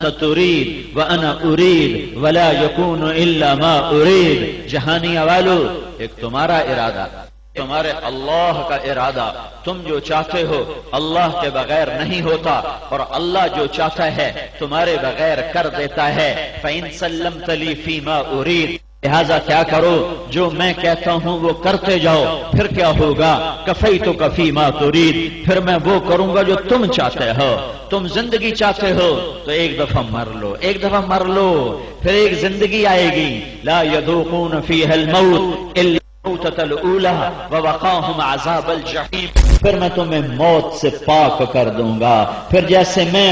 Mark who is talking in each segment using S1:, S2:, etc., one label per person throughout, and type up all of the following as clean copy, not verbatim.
S1: تريد وانا اريد ولا يكون الا ما اريد. جہانیہ والو، ایک تمہارا ارادہ، تمہارے اللہ کا ارادہ، تم جو چاہتے ہو اللہ کے بغیر نہیں ہوتا، اور اللہ جو چاہتا ہے تمہارے بغیر کر دیتا ہے. فإن سلمت لي فيما أريد، لہذا کیا کرو، جو میں کہتا ہوں وہ کرتے جاؤ، پھر کیا ہوگا، کفیتک فیما ترید، پھر میں وہ کروں گا جو تم چاہتے ہو. تم زندگی چاہتے ہو تو ایک دفعہ مر لو، ایک دفعہ مر لو، پھر ایک زندگی آئے گی. لا يذوقون فيها الموت الا الموتة الأولى ووقاهم عذاب الجحیم. پھر میں تمہیں موت سے پاک کر دوں گا، پھر جیسے میں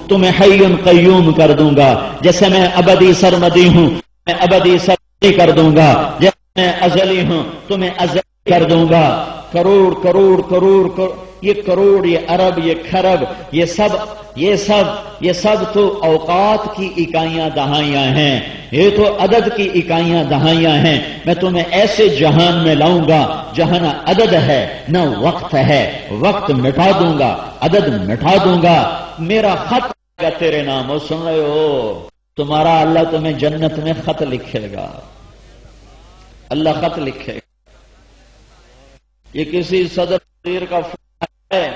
S1: تمہیں حی قیوم کر دوں گا، جیسے میں ابدی سرمدی ہوں میں ابدی سرمدی کر دوں گا، جیسے میں ازلی ہوں تمہیں ازلی کر دوں گا. کروڑ کروڑ کروڑ یہ کروڑ، یہ ارب، یہ کھرب، یہ سب تو اوقات کی اکائیاں دہائیاں ہیں، یہ تو عدد کی اکائیاں دہائیاں ہیں. میں تمہیں ایسے جہان میں لاؤں گا جہاں نہ عدد ہے نہ وقت ہے، وقت مٹا دوں گا، عدد مٹا دوں گا. میرا خط ہے تیرے نام. اور سن رہے ہو، تمہارا اللہ تمہیں جنت میں خط لکھے گا، اللہ خط لکھے گا. یہ کسی صدر وزیر کا فون ہے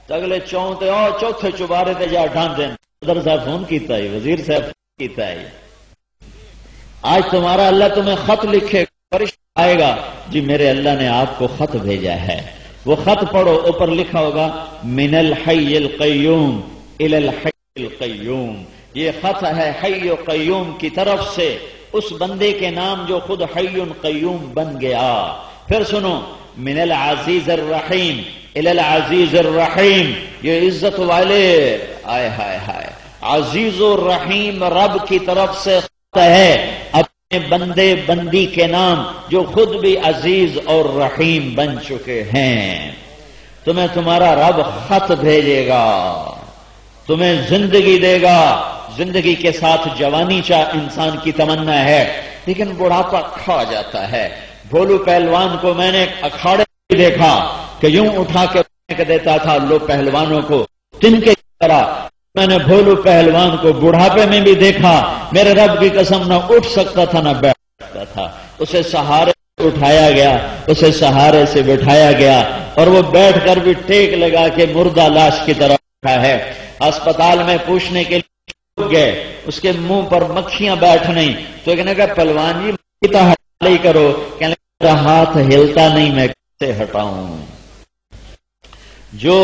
S1: تو اگلے چوتھے چوبارے تے جا ڈھان دین، صدر صاحب فون کیتا ہے، وزیر صاحب فون کیتا ہے. آج تمہارا اللہ تمہیں خط لکھے گا، فرشتہ آئے گا، جی میرے اللہ نے آپ کو خط بھیجا ہے. وہ خط پڑھو، اوپر لکھا ہوگا من الحی القیوم الی الحی القیوم. یہ خط ہے حی و قیوم کی طرف سے اس بندے کے نام جو خود حی قیوم بن گیا. پھر سنو، من العزیز الرحیم الی العزیز الرحیم. یہ عزت والے، آئے ہائے ہائے، عزیز الرحیم رب کی طرف سے خط ہے اپنے بندے بندی کے نام جو خود بھی عزیز اور رحیم بن چکے ہیں. تمہیں تمہارا رب خط بھیجے گا، تمہیں زندگی دے گا. زندگی کے ساتھ جوانی انسان کی تمنا ہے، لیکن بڑھاپا کھا جاتا ہے. بھولو پہلوان کو میں نے اکھاڑے میں دیکھا کہ یوں اٹھا کے پھینک دیتا تھا لو پہلوانوں کو تن کے طرح. میں نے بھولو پہلوان کو بڑھاپے میں بھی دیکھا، میرے رب کی قسم نہ اٹھ سکتا تھا نہ بیٹھ سکتا تھا. اسے سہارے اٹھایا گیا، اسے سہارے سے بٹھایا گیا، اور وہ بیٹھ کر بھی ٹیک لگا کے مردہ لاش کی طرف اٹھا ہے. اسپتال میں پوچھنے کے لیے گئے، اس کے منہ پر مکھیاں بیٹھ نہیں، تو کہنے کا پہلوان جی ہی کرو، کہنے کا ہاتھ ہلتا نہیں، میں کیسے ہٹاؤں. جو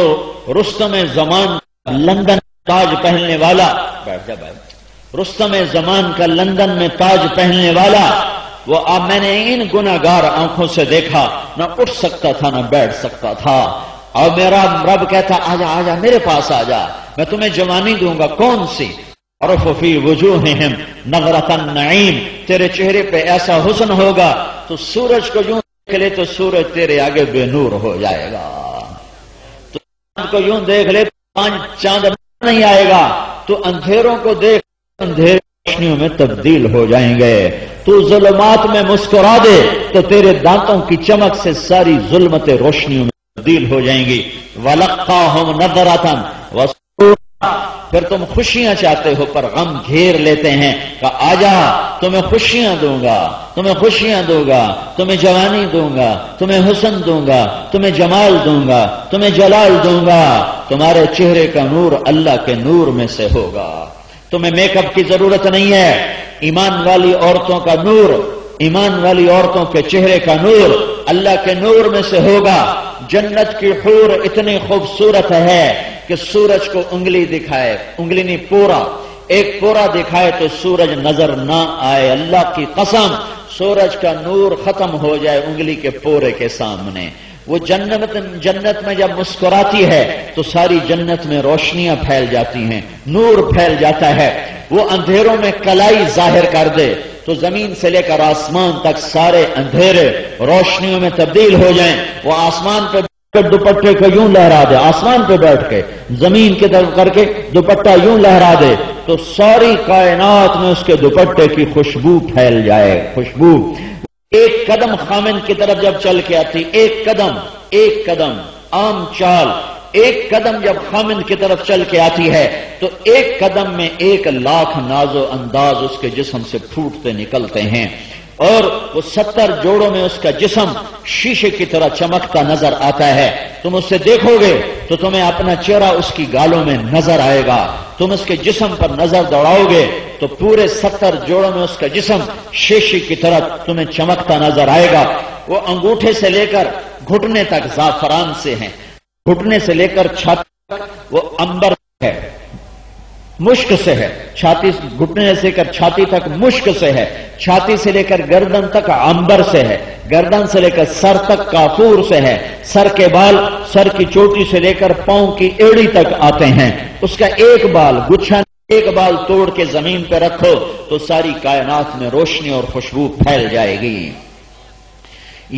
S1: رستم زمان لندن تاج پہننے والا، بیٹھ جا بھائی، رستم زمان کا لندن میں تاج پہننے والا، وہ اب میں نے ان گناہگار آنکھوں سے دیکھا، نہ اٹھ سکتا تھا نہ بیٹھ سکتا تھا. اور میرا رب کہتا آجا آجا میرے پاس آجا، میں تمہیں جوانی دوں گا. کون سی؟ عرف فی وجوہہم نظرۃ النعیم. تیرے چہرے پہ ایسا حسن ہوگا تو سورج کو یوں دیکھ لے تو سورج تیرے آگے بے نور ہو جائے گا. تو چاند کو یوں دیکھ لے تو چاند نہیں آئے گا. تو اندھیروں کو دیکھ، اندھیرے روشنیوں میں تبدیل ہو جائیں گے. تو ظلمات میں مسکرا دے تو تیرے دانتوں کی چمک سے ساری ظلمتیں روشنیوں میں تبدیل ہو جائیں گی. وَلَقَّاهُمْ نَظْرَةً وَسُرُورًا. پھر تم خوشیاں چاہتے ہو پر غم گھیر لیتے ہیں کہ آجا تمہیں خوشیاں دوں گا، تمہیں خوشیاں دوں گا، تمہیں جوانی دوں گا، تمہیں حسن دوں گا، تمہیں جمال دوں گا، تمہیں جلال دوں گا. تمہارے چہرے کا نور اللہ کے نور میں سے ہوگا. تمہیں میک اپ کی ضرورت نہیں ہے. ایمان والی عورتوں کا نور، ایمان والی عورتوں کے چہرے کا نور اللہ کے نور میں سے ہوگا. جنت کی حور اتنی خوبصورت ہے کہ سورج کو انگلی دکھائے، انگلی نہیں پورا، ایک پورا دکھائے تو سورج نظر نہ آئے. اللہ کی قسم سورج کا نور ختم ہو جائے انگلی کے پورے کے سامنے. وہ جنت میں جب مسکراتی ہے تو ساری جنت میں روشنیاں پھیل جاتی ہیں، نور پھیل جاتا ہے. وہ اندھیروں میں کلائی ظاہر کر دے تو زمین سے لے کر آسمان تک سارے اندھیرے روشنیوں میں تبدیل ہو جائیں. وہ آسمان پہ دوپٹے کو یوں لہرا دے، آسمان پہ بیٹھ کے زمین کی طرف کر کے دوپٹہ یوں لہرا دے تو ساری کائنات میں اس کے دوپٹے کی خوشبو پھیل جائے. خوشبو ایک قدم خامن کی طرف جب چل کے آتی، ایک قدم عام چال، ایک قدم جب خامند کی طرف چل کے آتی ہے تو ایک قدم میں 1,00,000 ناز و انداز اس کے جسم سے پھوٹتے نکلتے ہیں، اور وہ 70 جوڑوں میں اس کا جسم شیشے کی طرح چمکتا نظر آتا ہے۔ تم اسے دیکھو گے تو تمہیں اپنا چہرہ اس کی گالوں میں نظر آئے گا، تم اس کے جسم پر نظر دوڑاؤ گے تو پورے 70 جوڑوں میں اس کا جسم شیشے کی طرح تمہیں چمکتا نظر آئے گا۔ وہ انگوٹھے سے لے کر گھٹنے تک زعفران سے ہیں، گھٹنے سے لے کر چھاتی تک وہ عنبر ہے، مشک سے ہے، چھاتی گھٹنے سے لے کر چھاتی تک مشک سے ہے، چھاتی سے لے کر گردن تک عنبر سے ہے، گردن سے لے کر سر تک کافور سے ہے، سر کے بال سر کی چوٹی سے لے کر پاؤں کی ایڑی تک آتے ہیں۔ اس کا ایک بال گچھا، ایک بال توڑ کے زمین پہ رکھو تو ساری کائنات میں روشنی اور خوشبو پھیل جائے گی۔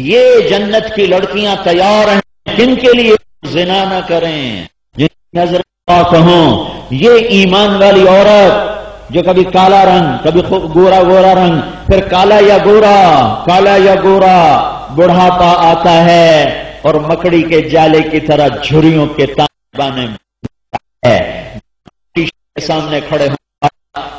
S1: یہ جنت کی لڑکیاں تیار ہیں، جن کے لیے زنا نہ کریں، جن کی نظر کہوں۔ یہ ایمان والی عورت جو کبھی کالا رنگ، کبھی گورا گورا رنگ، پھر کالا یا گورا، کالا یا گورا، بڑھاپا آتا ہے اور مکڑی کے جالے کی طرح جھریوں کے تانے ہے، کے سامنے کھڑے ہو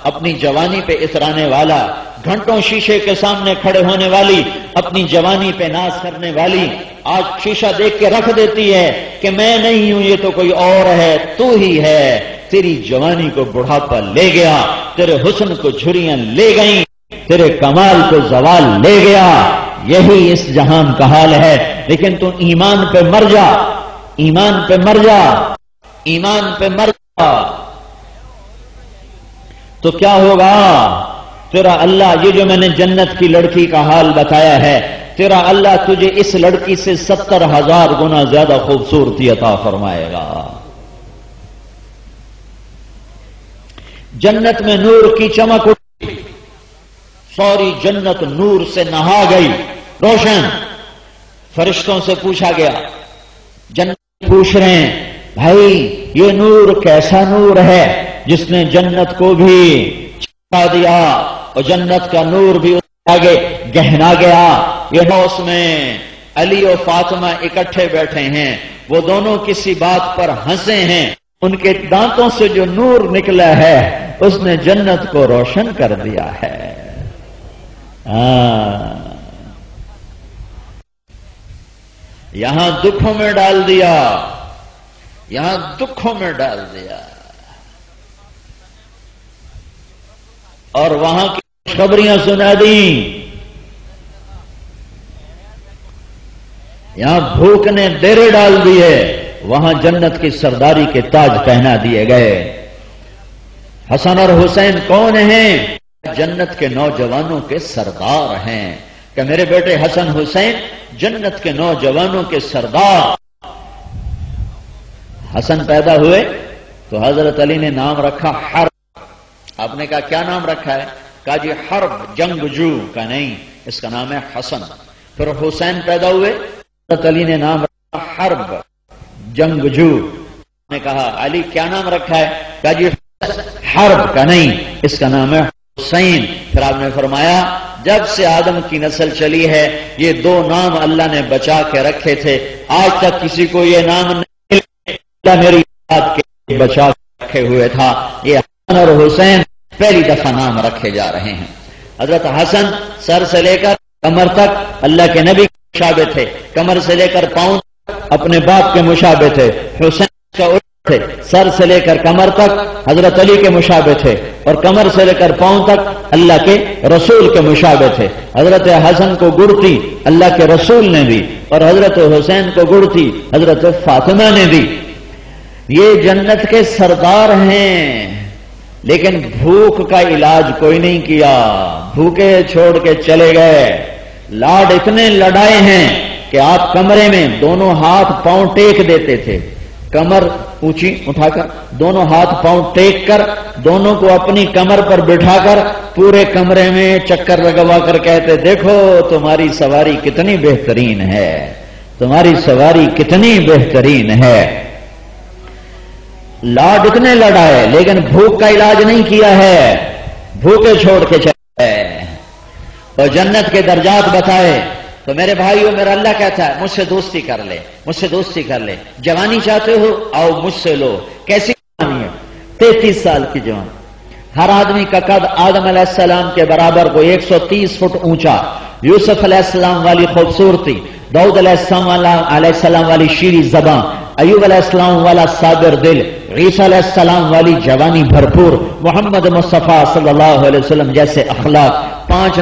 S1: اپنی جوانی پہ اترانے والا، گھنٹوں شیشے کے سامنے کھڑے ہونے والی، اپنی جوانی پہ ناز کرنے والی، آج شیشہ دیکھ کے رکھ دیتی ہے کہ میں نہیں ہوں، یہ تو کوئی اور ہے، تو ہی ہے۔ تیری جوانی کو بڑھاپا لے گیا، تیرے حسن کو جھریاں لے گئیں، تیرے کمال کو زوال لے گیا۔ یہی اس جہان کا حال ہے، لیکن تو ایمان پہ مر جا، ایمان پہ مر جا، ایمان پہ مر جا تو کیا ہوگا؟ تیرا اللہ، یہ جو میں نے جنت کی لڑکی کا حال بتایا ہے، تیرا اللہ تجھے اس لڑکی سے 70,000 گنا زیادہ خوبصورتی عطا فرمائے گا۔ جنت میں نور کی چمک اٹھی، ساری جنت نور سے نہا گئی، روشن۔ فرشتوں سے پوچھا گیا، جنت پوچھ رہے ہیں بھائی یہ نور کیسا نور ہے جس نے جنت کو بھی چھپا دیا اور جنت کا نور بھی آگے گہنا گیا۔ یہ ہوش میں علی و فاطمہ اکٹھے بیٹھے ہیں، وہ دونوں کسی بات پر ہنسے ہیں، ان کے دانتوں سے جو نور نکلا ہے اس نے جنت کو روشن کر دیا ہے۔ یہاں دکھوں میں ڈال دیا، یہاں دکھوں میں ڈال دیا، اور وہاں کی خبریاں سنا دیں۔ یہاں بھوک نے ڈیرے ڈال دیے، وہاں جنت کی سرداری کے تاج پہنا دیے گئے۔ حسن اور حسین کون ہیں؟ جنت کے نوجوانوں کے سردار ہیں کہ میرے بیٹے حسن حسین جنت کے نوجوانوں کے سردار۔ حسن پیدا ہوئے تو حضرت علی نے نام رکھا حرب۔ آپ نے کہا کیا نام رکھا ہے؟ کہا جی حرب، جنگجو کا نہیں، اس کا نام ہے حسن۔ پھر حسین پیدا ہوئے، حضرت علی نے نام رکھا حرب، جنگجو۔ نے کہا علی کیا نام رکھا ہے؟ کہا جی حرب کا نہیں، اس کا نام ہے حسین۔ پھر آپ نے فرمایا جب سے آدم کی نسل چلی ہے یہ دو نام اللہ نے بچا کے رکھے تھے، آج تک کسی کو یہ نام نہیں، اللہ میری بات کے بچا کے رکھے ہوئے تھا۔ یہ حسن اور حسین پہلی دفعہ نام رکھے جا رہے ہیں۔ حضرت حسن سر سے لے کر کمر تک اللہ کے نبی کے مشابہ تھے، کمر سے لے کر پاؤں اپنے باپ کے مشابہ تھے۔ حسین کا تھے، سر سے لے کر کمر تک حضرت علی کے مشابہ تھے، اور کمر سے لے کر پاؤں تک اللہ کے رسول کے مشابہ تھے۔ حضرت حسن کو گڑتی اللہ کے رسول نے دی، اور حضرت حسین کو گڑتی حضرت فاطمہ نے دی۔ یہ جنت کے سردار ہیں، لیکن بھوک کا علاج کوئی نہیں کیا، بھوکے چھوڑ کے چلے گئے۔ لاڈ اتنے لڑائے ہیں کہ آپ کمرے میں دونوں ہاتھ پاؤں ٹیک دیتے تھے، کمر اونچی اٹھا کر دونوں ہاتھ پاؤں ٹیک کر دونوں کو اپنی کمر پر بٹھا کر پورے کمرے میں چکر لگوا کر کہتے دیکھو تمہاری سواری کتنی بہترین ہے، تمہاری سواری کتنی بہترین ہے۔ لاڈ اتنے لڑائے لیکن بھوک کا علاج نہیں کیا ہے، بھوکے چھوڑ کے چلے، اور جنت کے درجات بتائے تو میرے بھائیوں میرا اللہ کہتا ہے مجھ سے دوستی کر لے، مجھ سے دوستی کر لے۔ جوانی چاہتے ہو آؤ مجھ سے لو۔ کیسی جوانی ہے؟ 33 سال کی جوان۔ ہر آدمی کا قد آدم علیہ السلام کے برابر کو 130 فٹ اونچا، یوسف علیہ السلام والی خوبصورتی، داؤد علیہ السلام والی شیریں زبان، ایوب علیہ السلام والا صابر دل، عیسیٰ علیہ السلام والی جوانی بھرپور، محمد مصطفیٰ صلی اللہ علیہ وسلم جیسے اخلاق، 5